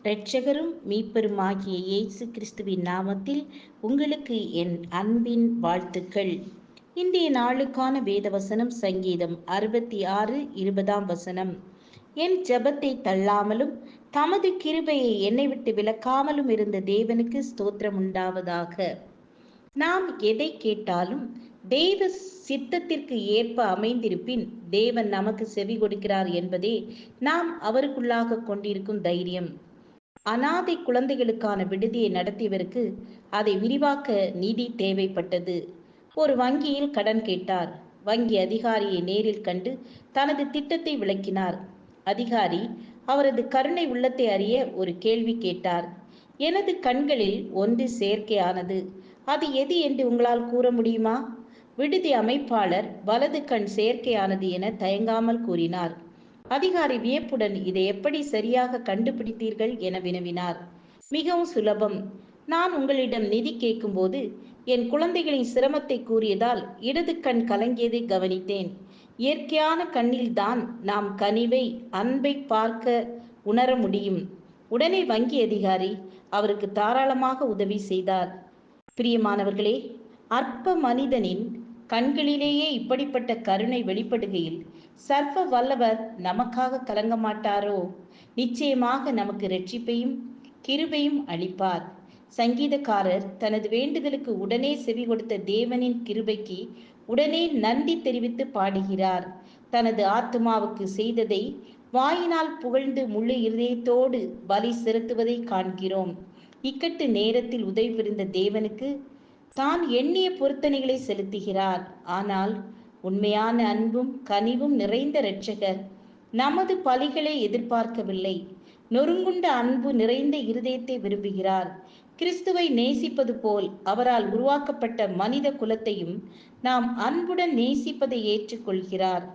இரட்சகரும் மீட்பருமாகிய இயேசு கிறிஸ்துவின் நாமத்தில் உங்களுக்கு என் அன்பின் வாழ்த்துக்கள். இன்றைய நாளுக்கான வேத வசனம் சங்கீதம் 66:20. என் ஜெபத்தை தள்ளாமலும் தமது கிருபையை என்னை விட்டு விலக்காமலும் இருந்த தேவனுக்கு ஸ்தோத்திரம் உண்டாவதாக. நாம் எதை கேட்டாலும் தேவ சித்தத்திற்கு ஏற்ப அமைந்திருப்பின் தேவன் நமக்கு செவி கொடுக்கிறார் என்பதே நாம் அவருக்குள்ளாக கொண்டிருக்கும் தைரியம். அனாதை குழந்தைகளுக்கான விடுதியை நடத்தியவருக்கு அதை விரிவாக்க நிதி தேவைப்பட்டது. ஒரு வங்கியில் கடன் கேட்டார். வங்கி அதிகாரியை நேரில் கண்டு தனது திட்டத்தை விளக்கினார். அதிகாரி அவரது கருணை உள்ளத்தை அறிய ஒரு கேள்வி கேட்டார். எனது கண்களில் ஒன்று செயற்கையானது, அது எது என்று உங்களால் கூற முடியுமா? விடுதி அமைப்பாளர் வலது கண் செயற்கையானது என தயங்காமல் கூறினார். அதிகாரி வியப்புடன் இதை எப்படி சரியாக கண்டுபிடித்தீர்கள் என வினவினார். மிகவும் சுலபம். நான் உங்களிடம் நிதி கேட்கும்போது என் குழந்தைகளின் சிரமத்தை கூறியதால் இடது கண் கலங்கியதை கவனித்தேன். இயற்கையான கண்ணில்தான் நாம் கனிவை, அன்பை பார்க்க உணர முடியும். உடனே வங்கி அதிகாரி அவருக்கு தாராளமாக உதவி செய்தார். பிரியமானவர்களே, அற்ப மனிதனின் கண்களிலேயே இப்படிப்பட்ட கருணை வெளிப்படுகையில் சர்வ வல்லவர் நமக்காக கலங்க மாட்டாரோ? நிச்சயமாக நமக்கு இரட்சிப்பையும் கிருபையும் அளிப்பார். சங்கீதக்காரர் தனது வேண்டுதலுக்கு உடனே செவி கொடுத்த தேவனின் கிருபைக்கு உடனே நன்றி தெரிவித்து பாடுகிறார். தனது ஆத்துமாவுக்கு செய்ததை வாயினால் புகழ்ந்து முழு இருதயத்தோடு பலி செலுத்துவதை காண்கிறோம். இக்கட்டு நேரத்தில் உதவி புரிந்த தேவனுக்கு தான் எண்ணிய பொருத்தனைகளை செலுத்துகிறார். ஆனால் உண்மையான அன்பும் கனிவும் நிறைந்த இரட்சகர் நமது பலிகளை எதிர்பார்க்கவில்லை. நொறுங்குண்ட அன்பு நிறைந்த இருதயத்தை விரும்புகிறார். கிறிஸ்துவை நேசிப்பது போல் அவரால் உருவாக்கப்பட்ட மனித குலத்தையும் நாம் அன்புடன் நேசிப்பதை ஏற்றுக்கொள்கிறார்.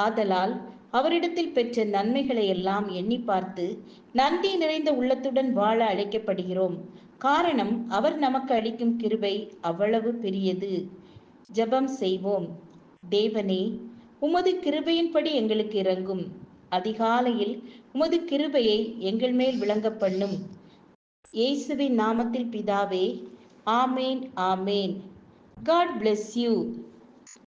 ஆதலால் அவரிடத்தில் பெற்ற நன்மைகளை எல்லாம் எண்ணி பார்த்து நன்றி நிறைந்த உள்ளத்துடன் வாழ அழைக்கப்படுகிறோம். காரணம், அவர் நமக்கு அளிக்கும் கிருபை அவ்வளவு பெரியது. ஜெபம் செய்வோம். தேவனே, உமது கிருபையின்படி எங்களுக்கு இரங்கும். அதிகாலையில் உமது கிருபையை எங்கள் மேல் விளங்க பண்ணும். இயேசுவின் நாமத்தில் பிதாவே, ஆமேன், ஆமேன். God bless you.